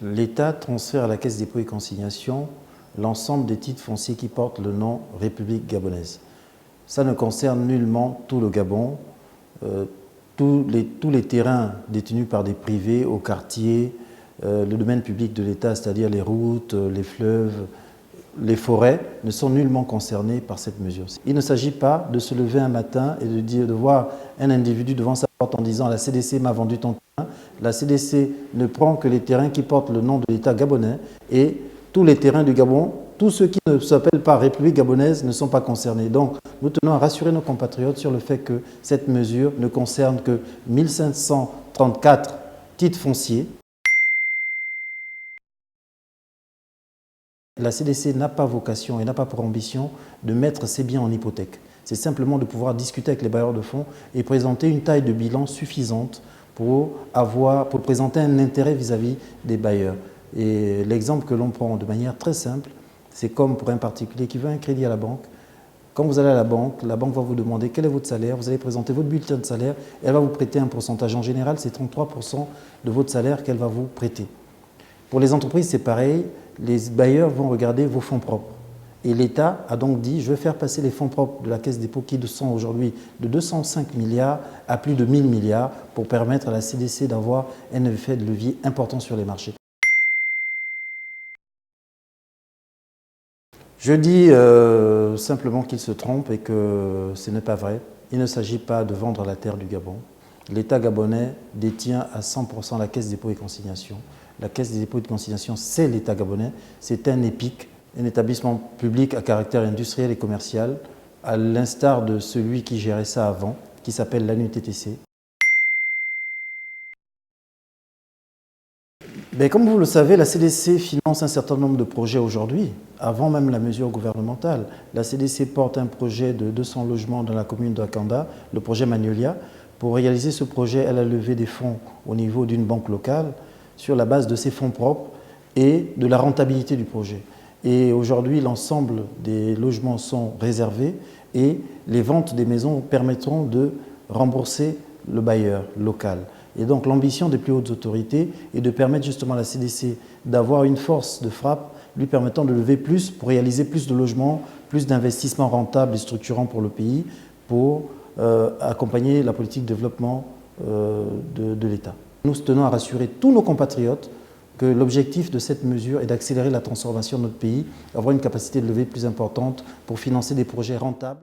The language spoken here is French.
L'État transfère à la Caisse des dépôts et consignations l'ensemble des titres fonciers qui portent le nom République gabonaise. Ça ne concerne nullement tout le Gabon. Tous les terrains détenus par des privés au quartier, le domaine public de l'État, c'est-à-dire les routes, les fleuves, les forêts, ne sont nullement concernés par cette mesure. Il ne s'agit pas de se lever un matin et de voir un individu devant sa porte en disant « la CDC m'a vendu ton terrain ». La CDC ne prend que les terrains qui portent le nom de l'État gabonais et tous les terrains du Gabon, tous ceux qui ne s'appellent pas République gabonaise ne sont pas concernés. Donc, nous tenons à rassurer nos compatriotes sur le fait que cette mesure ne concerne que 1534 titres fonciers. La CDC n'a pas vocation et n'a pas pour ambition de mettre ses biens en hypothèque. C'est simplement de pouvoir discuter avec les bailleurs de fonds et présenter une taille de bilan suffisante pour présenter un intérêt vis-à-vis des bailleurs. Et l'exemple que l'on prend de manière très simple, c'est comme pour un particulier qui veut un crédit à la banque. Quand vous allez à la banque va vous demander quel est votre salaire, vous allez présenter votre bulletin de salaire, et elle va vous prêter un pourcentage. En général, c'est 33% de votre salaire qu'elle va vous prêter. Pour les entreprises, c'est pareil, les bailleurs vont regarder vos fonds propres. Et l'État a donc dit, je vais faire passer les fonds propres de la Caisse des dépôts qui sont aujourd'hui de 205 milliards à plus de 1000 milliards pour permettre à la CDC d'avoir un effet de levier important sur les marchés. Je dis simplement qu'il se trompe et que ce n'est pas vrai. Il ne s'agit pas de vendre la terre du Gabon. L'État gabonais détient à 100% la Caisse des dépôts et consignations. La Caisse des dépôts et consignations, c'est l'État gabonais. C'est un EPIC, un établissement public à caractère industriel et commercial, à l'instar de celui qui gérait ça avant, qui s'appelle l'ANUTTC. Comme vous le savez, la CDC finance un certain nombre de projets aujourd'hui, avant même la mesure gouvernementale. La CDC porte un projet de 200 logements dans la commune d'Akanda, le projet Magnolia. Pour réaliser ce projet, elle a levé des fonds au niveau d'une banque locale sur la base de ses fonds propres et de la rentabilité du projet. Et aujourd'hui, l'ensemble des logements sont réservés et les ventes des maisons permettront de rembourser le bailleur local. Et donc l'ambition des plus hautes autorités est de permettre justement à la CDC d'avoir une force de frappe lui permettant de lever plus pour réaliser plus de logements, plus d'investissements rentables et structurants pour le pays pour accompagner la politique de développement de l'État. Nous tenons à rassurer tous nos compatriotes que l'objectif de cette mesure est d'accélérer la transformation de notre pays, avoir une capacité de levée plus importante pour financer des projets rentables.